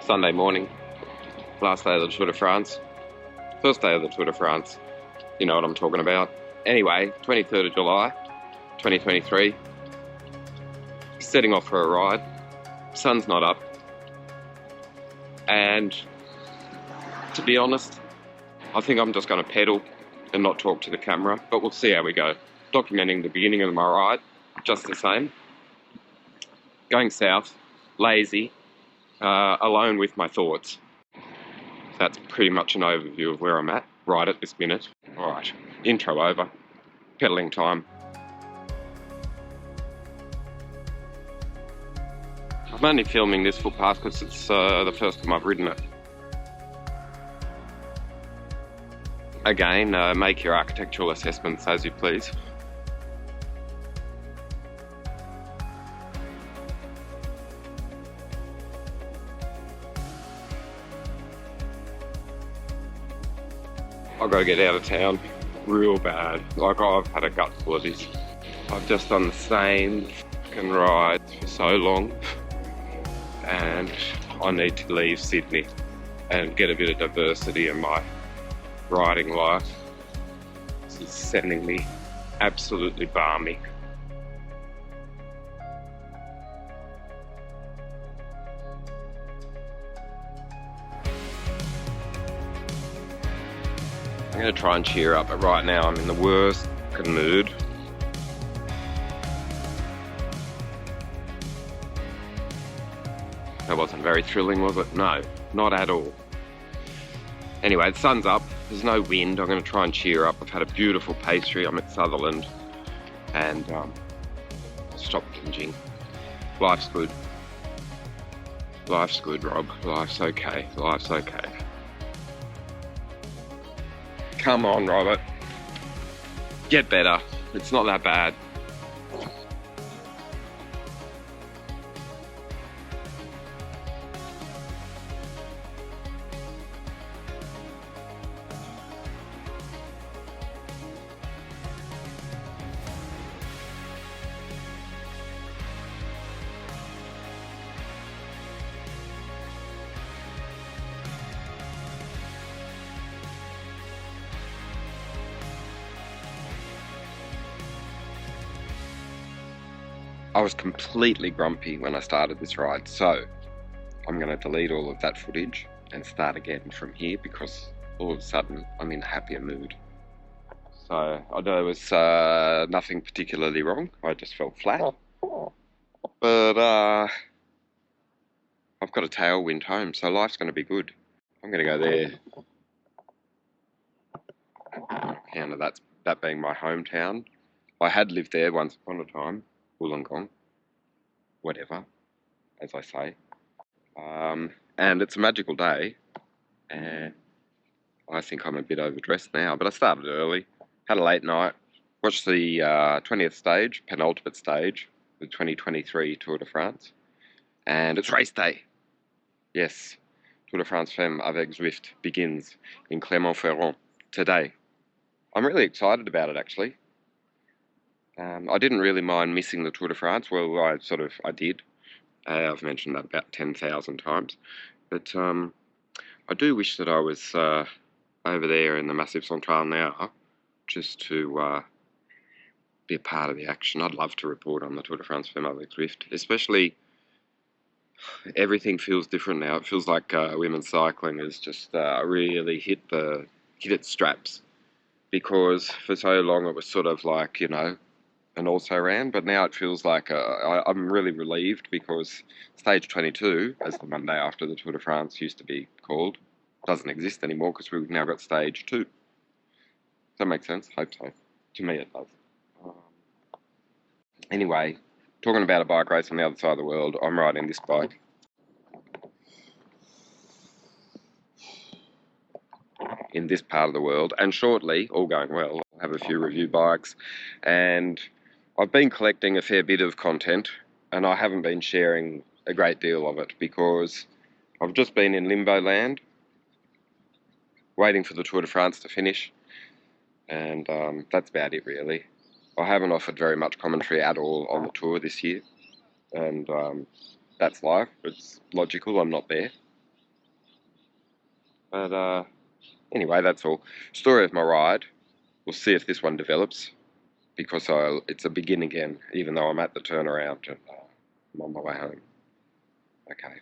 Sunday morning, last day of the Tour de France, first day of the Tour de France, you know what I'm talking about. Anyway, 23rd of July, 2023, setting off for a ride, sun's not up, and to be honest, I think I'm just going to pedal and not talk to the camera, but we'll see how we go. Documenting the beginning of my ride, just the same. Going south, lazy, alone with my thoughts. That's pretty much an overview of where I'm at right at this minute. Alright, intro over, pedaling time. I'm only filming this footpath because it's the first time I've ridden it. Again, make your architectural assessments as you please. I've got to get out of town real bad. Like, I've had a gut full of this. I've just done the same fucking ride for so long, and I need to leave Sydney and get a bit of diversity in my riding life. This is sending me absolutely balmy. I'm going to try and cheer up, but right now I'm in the worst fucking mood. That wasn't very thrilling, was it? No, not at all. Anyway, the sun's up, there's no wind. I'm going to try and cheer up. I've had a beautiful pastry. I'm at Sutherland, and stop binging. Life's good. Life's good, Rob. Life's okay. Life's okay. Come on, Robert. Get better. It's not that bad. I was completely grumpy when I started this ride, so I'm going to delete all of that footage and start again from here because all of a sudden I'm in a happier mood. So I know there was nothing particularly wrong, I just felt flat, but I've got a tailwind home, so life's going to be good. I'm going to go there. And that being my hometown. I had lived there once upon a time. Wollongong, whatever, as I say. And it's a magical day, and I think I'm a bit overdressed now, but I started early, had a late night, watched the 20th stage, penultimate stage, the 2023 Tour de France, and it's race day. Yes, Tour de France Femme avec Zwift begins in Clermont-Ferrand today. I'm really excited about it, actually. I didn't really mind missing the Tour de France. Well, I did. I've mentioned that about 10,000 times. But I do wish that I was over there in the Massif Central now, just to be a part of the action. I'd love to report on the Tour de France Femme avec Zwift. Especially, everything feels different now. It feels like women's cycling has just really hit its straps. Because for so long it was sort of like, you know, and also ran, but now it feels like I'm really relieved because stage 22, as the Monday after the Tour de France used to be called, doesn't exist anymore because we've now got stage 2. Does that make sense? Hope so. To me it does. Anyway, talking about a bike race on the other side of the world, I'm riding this bike. In this part of the world, and shortly, all going well, I'll have a few review bikes, and I've been collecting a fair bit of content, and I haven't been sharing a great deal of it because I've just been in limbo land, waiting for the Tour de France to finish, and that's about it really. I haven't offered very much commentary at all on the tour this year, and that's life. It's logical, I'm not there. But anyway, that's all. Story of my ride. We'll see if this one develops, because it's a begin again, even though I'm at the turnaround and I'm on my way home. Okay.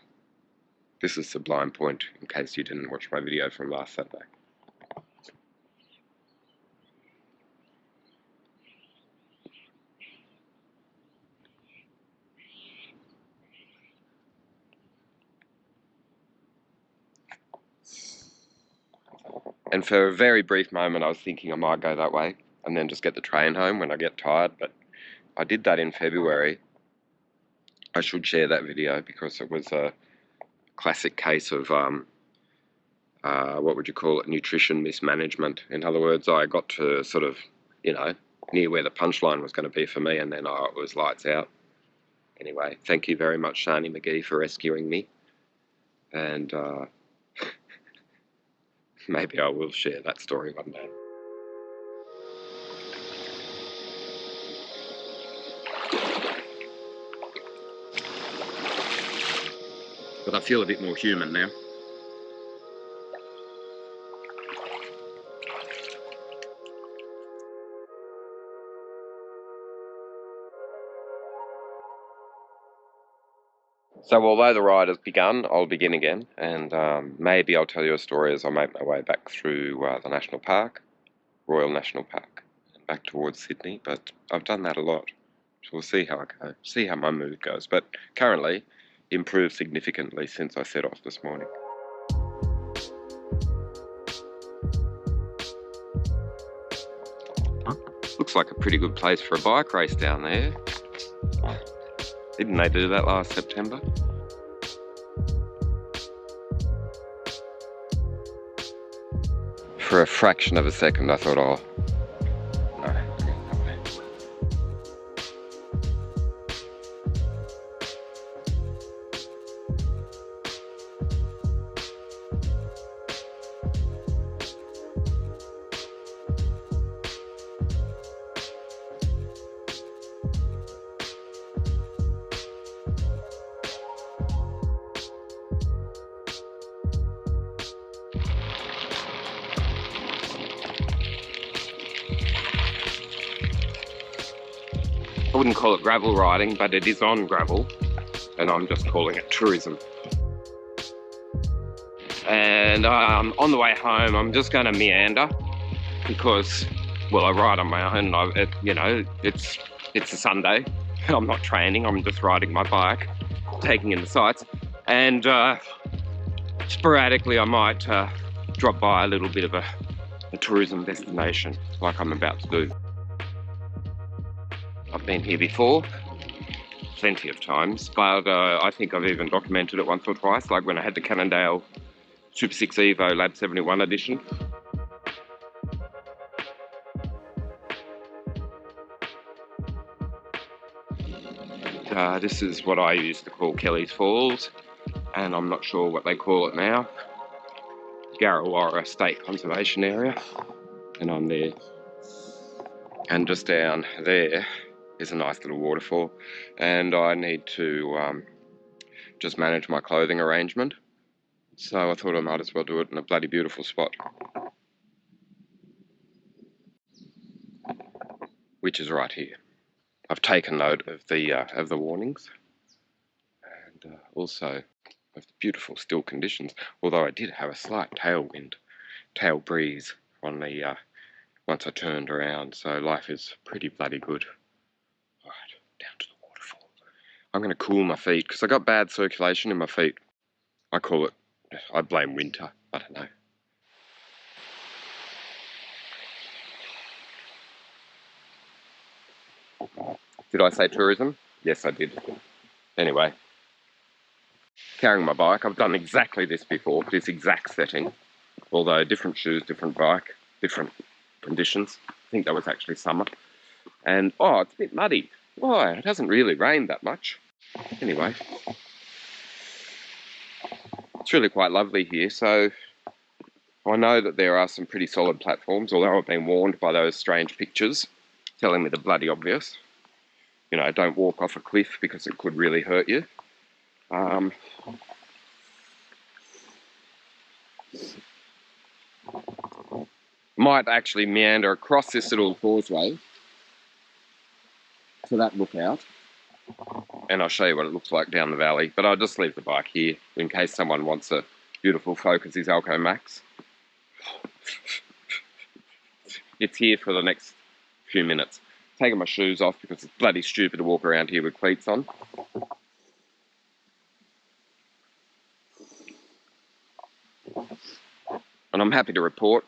This is Sublime Point, in case you didn't watch my video from last Saturday. And for a very brief moment, I was thinking I might go that way and then just get the train home when I get tired. But I did that in February. I should share that video because it was a classic case of, what would you call it, nutrition mismanagement. In other words, I got to sort of, near where the punchline was going to be for me, and then it was lights out. Anyway, thank you very much, Shani McGee, for rescuing me. And maybe I will share that story one day. But I feel a bit more human now. So although the ride has begun, I'll begin again, and maybe I'll tell you a story as I make my way back through the National Park, Royal National Park, and back towards Sydney, but I've done that a lot, so we'll see how I go, see how my mood goes, but currently improved significantly since I set off this morning. Looks like a pretty good place for a bike race down there. Didn't they do that last September? For a fraction of a second I thought, oh, no. I wouldn't call it gravel riding, but it is on gravel, and I'm just calling it tourism. And on the way home, I'm just going to meander because, well, I ride on my own. It's a Sunday. I'm not training. I'm just riding my bike, taking in the sights, and sporadically I might drop by a little bit of a tourism destination, like I'm about to do. I've been here before, plenty of times, but I think I've even documented it once or twice, like when I had the Cannondale Super 6 Evo Lab 71 edition. This is what I used to call Kelly's Falls, and I'm not sure what they call it now. Garrawarra State Conservation Area, and I'm there. And just down there is a nice little waterfall, and I need to just manage my clothing arrangement. So I thought I might as well do it in a bloody beautiful spot, which is right here. I've taken note of the warnings, and also of the beautiful still conditions. Although I did have a slight tail breeze on the once I turned around. So life is pretty bloody good. All right, down to the waterfall. I'm going to cool my feet because I got bad circulation in my feet. I blame winter. I don't know. Did I say tourism? Yes, I did. Anyway, carrying my bike. I've done exactly this before, this exact setting. Although different shoes, different bike, different conditions. I think that was actually summer. And, oh, it's a bit muddy. Why? It hasn't really rained that much. Anyway, it's really quite lovely here. So I know that there are some pretty solid platforms, although I've been warned by those strange pictures telling me the bloody obvious. You know, don't walk off a cliff because it could really hurt you. Might actually meander across this little causeway to that lookout, and I'll show you what it looks like down the valley, but I'll just leave the bike here in case someone wants a beautiful Focus Alco Max. It's here for the next few minutes. Taking my shoes off because it's bloody stupid to walk around here with cleats on. And I'm happy to report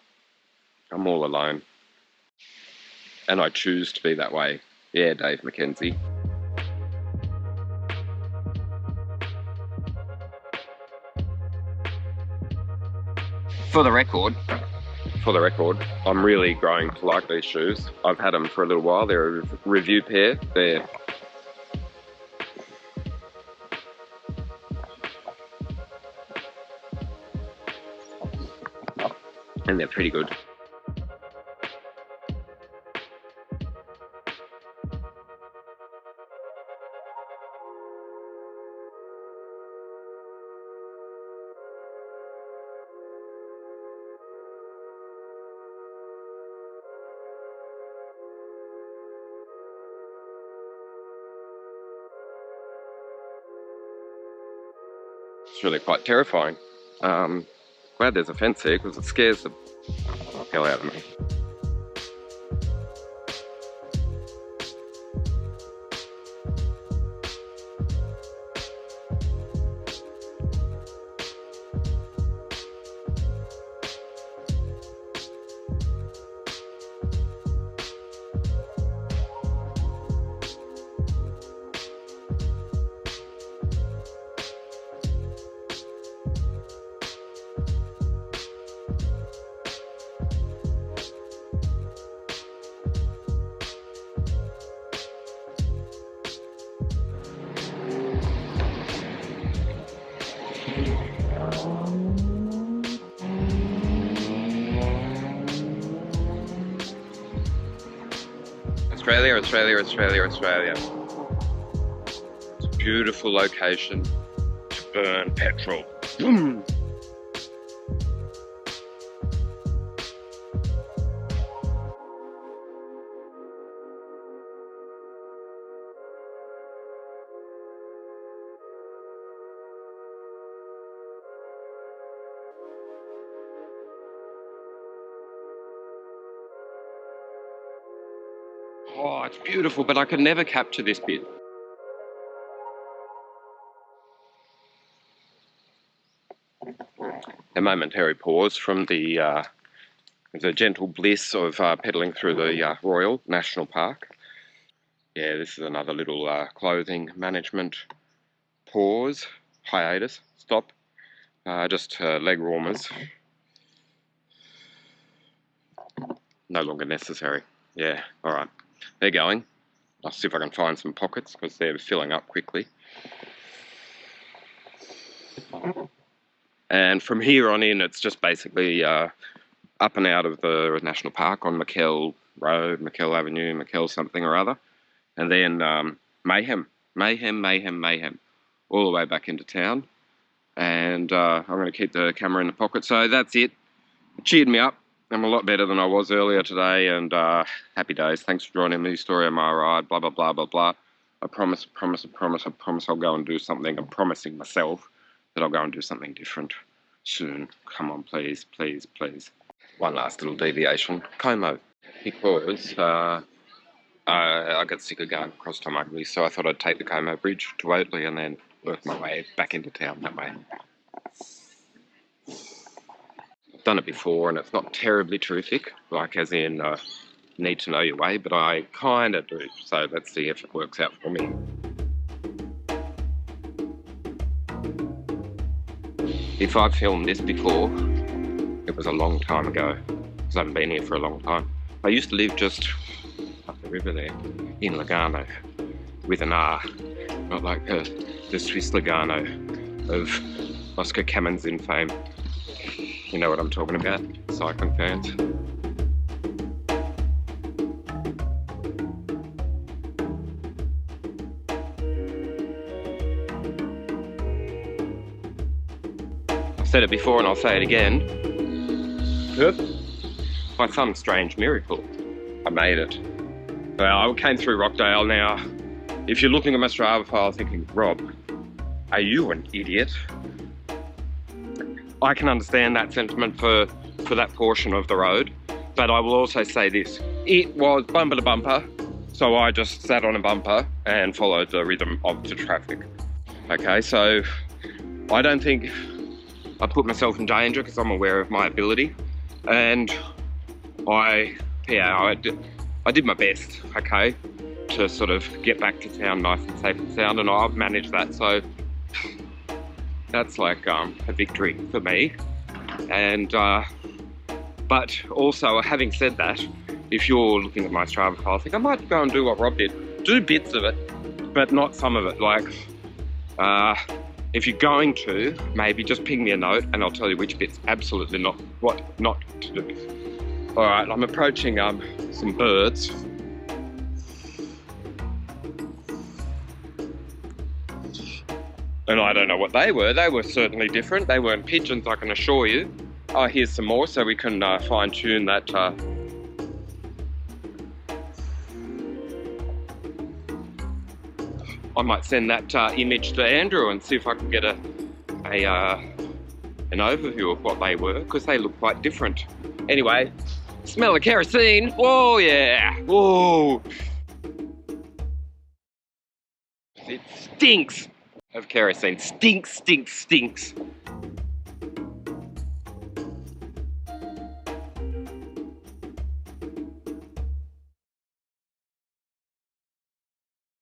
I'm all alone. And I choose to be that way. Yeah, Dave McKenzie. For the record, I'm really growing to like these shoes. I've had them for a little while. They're a review pair. And they're pretty good. It's really quite terrifying. Glad there's a fence here because it scares the hell out of me. Australia, Australia, Australia, Australia. It's a beautiful location to burn petrol. Boom. Oh, it's beautiful, but I could never capture this bit. A momentary pause from the gentle bliss of pedalling through the Royal National Park. Yeah, this is another little clothing management pause, hiatus, stop. Just leg warmers. No longer necessary. Yeah, all right. They're going. I'll see if I can find some pockets because they're filling up quickly. And from here on in, it's just basically up and out of the national park on McKell Road, McKell Avenue, McKell something or other. And then mayhem, all the way back into town. And I'm going to keep the camera in the pocket. So that's it. It cheered me up. I'm a lot better than I was earlier today, and happy days. Thanks for joining me. Story of my ride, blah, blah, blah, blah, blah. I promise I'll go and do something. I'm promising myself that I'll go and do something different soon. Come on, please, please, please. One last little deviation. Como. Because I got sick of going across Tom Ugly, so I thought I'd take the Como Bridge to Oatley and then work my way back into town that way. Done it before and it's not terribly terrific, like as in need to know your way, but I kind of do, so let's see if it works out for me. If I've filmed this before, it was a long time ago, because I haven't been here for a long time. I used to live just up the river there, in Lugano, with an R, not like the Swiss Lugano of Oscar Kamenzian fame. You know what I'm talking about, cycling fans. I've said it before and I'll say it again. Yep. By some strange miracle, I made it. Well, I came through Rockdale. Now, if you're looking at my Strava file thinking, Rob, are you an idiot? I can understand that sentiment for that portion of the road, but I will also say this. It was bumper to bumper, so I just sat on a bumper and followed the rhythm of the traffic. Okay, so I don't think I put myself in danger because I'm aware of my ability, and I did my best, okay, to sort of get back to town nice and safe and sound, and I've managed that, so that's like a victory for me. And but also, having said that, if you're looking at my Strava file, I think I might go and do what Rob did. Do bits of it, but not some of it. Like, if you're going to, maybe just ping me a note and I'll tell you which bits absolutely not to do. All right, I'm approaching some birds. And I don't know what they were. They were certainly different. They weren't pigeons, I can assure you. Oh, here's some more so we can fine tune that. I might send that image to Andrew and see if I can get an overview of what they were, because they look quite different. Anyway, smell of kerosene. Whoa, yeah. Whoa. It stinks of kerosene. Stinks, stinks, stinks.